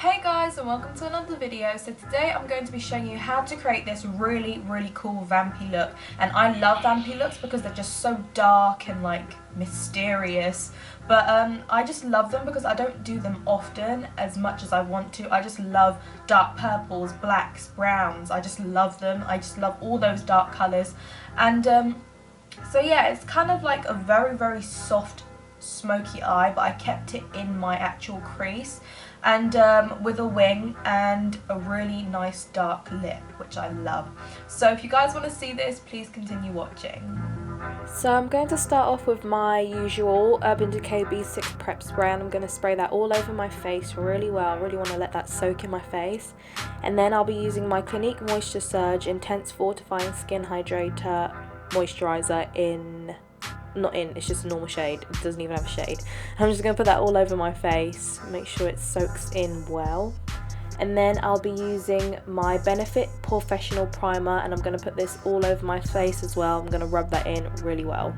Hey guys, and welcome to another video. So today I'm going to be showing you how to create this really cool vampy look. And I love vampy looks because they're just so dark and like mysterious. But I just love them because I don't do them often as much as I want to. I just love dark purples, blacks, browns. I just love them. I just love all those dark colours. And so yeah, it's kind of like a very soft smoky eye, but I kept it in my actual crease, and with a wing and a really nice dark lip, which I love. So if you guys want to see this, please continue watching. So I'm going to start off with my usual Urban Decay B6 Prep Spray, and I'm going to spray that all over my face really well. I really want to let that soak in my face. And then I'll be using my Clinique Moisture Surge Intense Fortifying Skin Hydrator Moisturiser it's just a normal shade. It doesn't even have a shade. I'm just going to put that all over my face, make sure it soaks in well. And then I'll be using my Benefit Professional Primer, and I'm going to put this all over my face as well. I'm going to rub that in really well.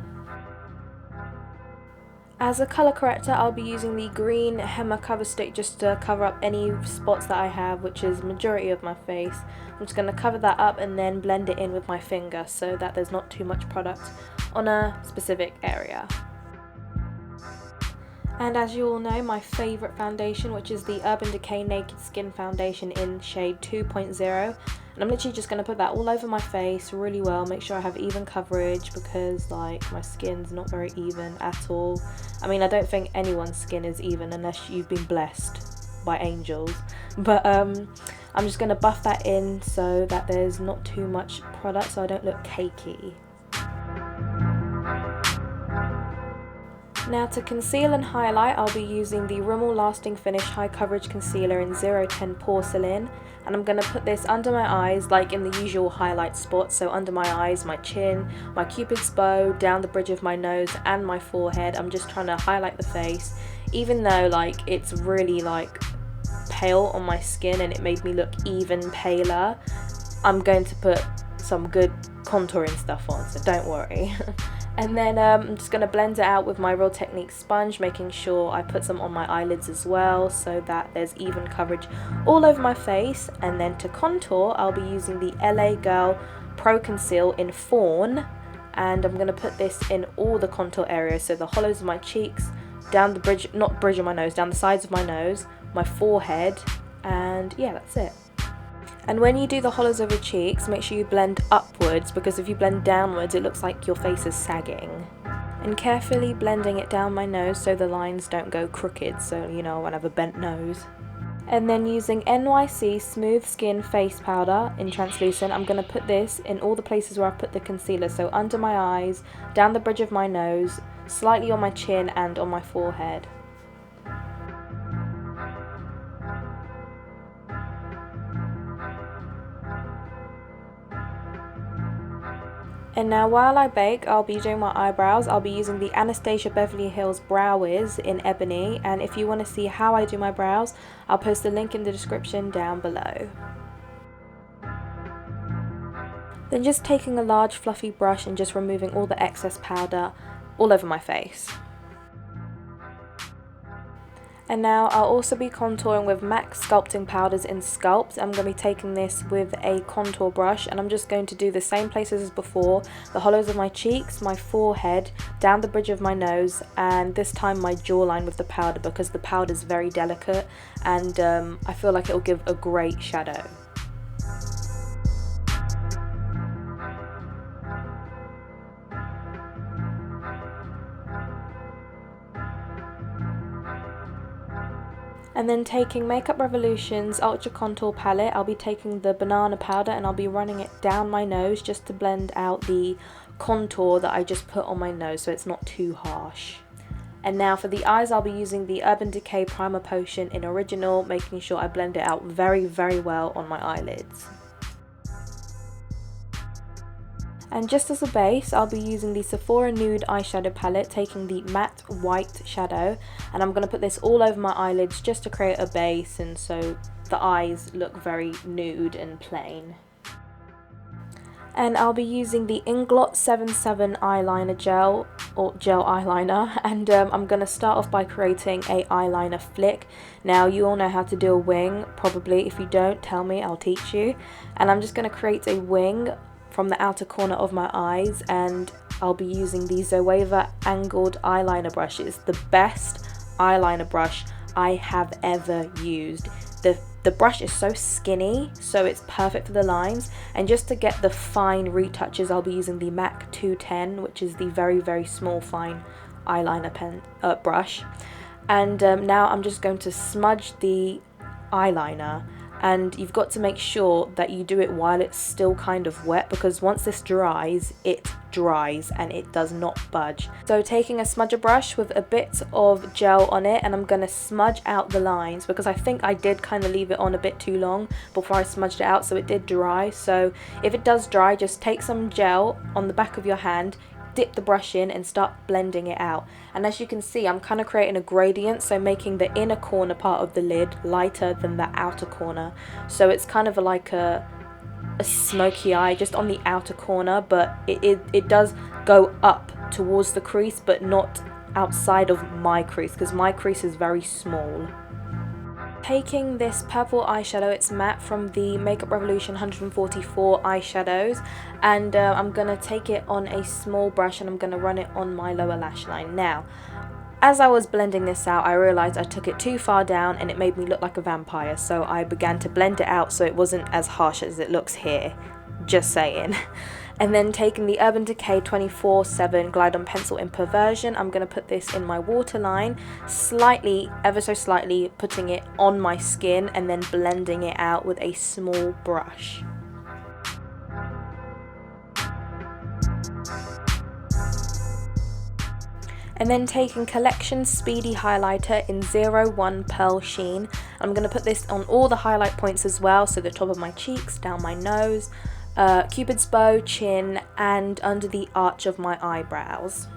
As a colour corrector, I'll be using the green Henna Cover Stick just to cover up any spots that I have, which is the majority of my face. I'm just going to cover that up and then blend it in with my finger so that there's not too much product on a specific area. And as you all know, my favourite foundation, which is the Urban Decay Naked Skin Foundation in shade 2.0. And I'm literally just going to put that all over my face really well, make sure I have even coverage because like my skin's not very even at all. I mean, I don't think anyone's skin is even unless you've been blessed by angels. But I'm just going to buff that in so that there's not too much product so I don't look cakey. Now to conceal and highlight, I'll be using the Rimmel Lasting Finish High Coverage Concealer in 010 Porcelain, and I'm going to put this under my eyes like in the usual highlight spots, so under my eyes, my chin, my cupid's bow, down the bridge of my nose and my forehead. I'm just trying to highlight the face, even though like it's really like pale on my skin and it made me look even paler. I'm going to put some good contouring stuff on, so don't worry. And then I'm just going to blend it out with my Real Techniques sponge, making sure I put some on my eyelids as well so that there's even coverage all over my face. And then to contour, I'll be using the LA Girl Pro Conceal in Fawn, and I'm going to put this in all the contour areas, so the hollows of my cheeks, down the bridge, not bridge of my nose, down the sides of my nose, my forehead, and yeah, that's it. And when you do the hollows of your cheeks, make sure you blend upwards, because if you blend downwards, it looks like your face is sagging. And carefully blending it down my nose so the lines don't go crooked, so you know, when I have a bent nose. And then using NYC Smooth Skin Face Powder in Translucent, I'm going to put this in all the places where I put the concealer, so under my eyes, down the bridge of my nose, slightly on my chin and on my forehead. And now while I bake, I'll be doing my eyebrows. I'll be using the Anastasia Beverly Hills Brow Wiz in Ebony, and if you want to see how I do my brows, I'll post the link in the description down below. Then just taking a large fluffy brush and just removing all the excess powder all over my face. And now I'll also be contouring with MAC Sculpting Powders in Sculpt. I'm going to be taking this with a contour brush, and I'm just going to do the same places as before, the hollows of my cheeks, my forehead, down the bridge of my nose, and this time my jawline with the powder, because the powder is very delicate and I feel like it will give a great shadow. And then taking Makeup Revolution's Ultra Contour Palette, I'll be taking the banana powder and I'll be running it down my nose just to blend out the contour that I just put on my nose so it's not too harsh. And now for the eyes, I'll be using the Urban Decay Primer Potion in Original, making sure I blend it out very well on my eyelids. And just as a base, I'll be using the Sephora Nude Eyeshadow Palette, taking the Matte White Shadow, and I'm going to put this all over my eyelids just to create a base and so the eyes look very nude and plain. And I'll be using the Inglot 77 eyeliner gel, or gel eyeliner, and I'm going to start off by creating a eyeliner flick. Now you all know how to do a wing, probably. If you don't, tell me, I'll teach you. And I'm just going to create a wing from the outer corner of my eyes, and I'll be using the Zoeva angled eyeliner brush. It's the best eyeliner brush I have ever used. The brush is so skinny, so it's perfect for the lines. And just to get the fine retouches, I'll be using the MAC 210, which is the very, very small fine eyeliner pen brush. And now I'm just going to smudge the eyeliner. And you've got to make sure that you do it while it's still kind of wet, because once this dries, it dries and it does not budge. So taking a smudger brush with a bit of gel on it, and I'm going to smudge out the lines, because I think I did kind of leave it on a bit too long before I smudged it out, so it did dry. So if it does dry, just take some gel on the back of your hand, dip the brush in and start blending it out. And as you can see, I'm kind of creating a gradient, so making the inner corner part of the lid lighter than the outer corner, so it's kind of like a smoky eye just on the outer corner, but it does go up towards the crease, but not outside of my crease, because my crease is very small. Taking this purple eyeshadow, it's matte, from the Makeup Revolution 144 eyeshadows, and I'm going to take it on a small brush and I'm going to run it on my lower lash line. Now, as I was blending this out, I realised I took it too far down and it made me look like a vampire, so I began to blend it out so it wasn't as harsh as it looks here. Just saying. And then taking the Urban Decay 24/7 Glide On Pencil in Perversion, I'm going to put this in my waterline, slightly, ever so slightly, putting it on my skin and then blending it out with a small brush. And then taking Collection Speedy Highlighter in 01 Pearl Sheen, I'm going to put this on all the highlight points as well, so the top of my cheeks, down my nose, Cupid's bow, chin, and under the arch of my eyebrows.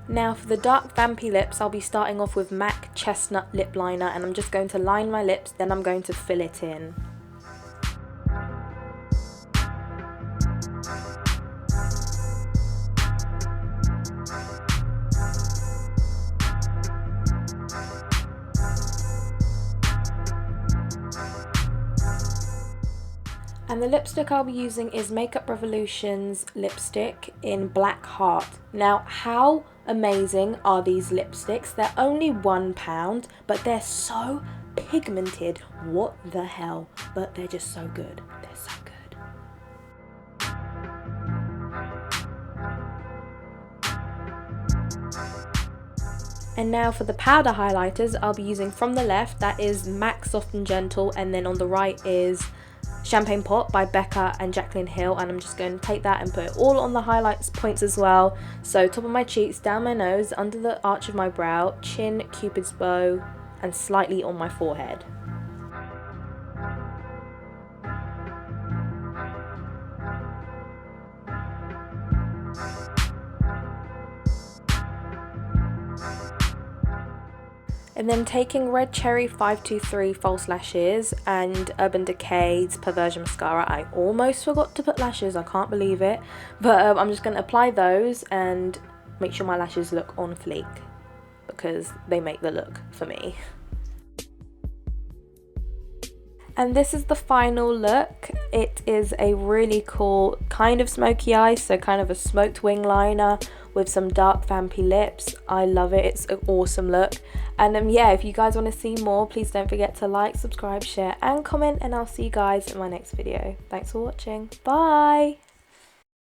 Now for the dark Vampy lips, I'll be starting off with MAC Chestnut Lip Liner, and I'm just going to line my lips, then I'm going to fill it in. And the lipstick I'll be using is Makeup Revolution's lipstick in Black Heart. Now, how amazing are these lipsticks? They're only £1, but they're so pigmented. What the hell? But they're just so good. They're so good. And now for the powder highlighters, I'll be using from the left, that is MAC Soft and Gentle, and then on the right is Champagne Pop by Becca and Jaclyn Hill, and I'm just going to take that and put it all on the highlights points as well. So top of my cheeks, down my nose, under the arch of my brow, chin, Cupid's bow, and slightly on my forehead. And then taking Red Cherry 523 false lashes and Urban Decay's Perversion mascara. I almost forgot to put lashes, I can't believe it. But I'm just going to apply those and make sure my lashes look on fleek, because they make the look for me. And this is the final look. It is a really cool kind of smoky eye, so kind of a smoked wing liner with some dark vampy lips. I love it. It's an awesome look. And yeah, if you guys want to see more, please don't forget to like, subscribe, share and comment, and I'll see you guys in my next video. Thanks for watching. Bye!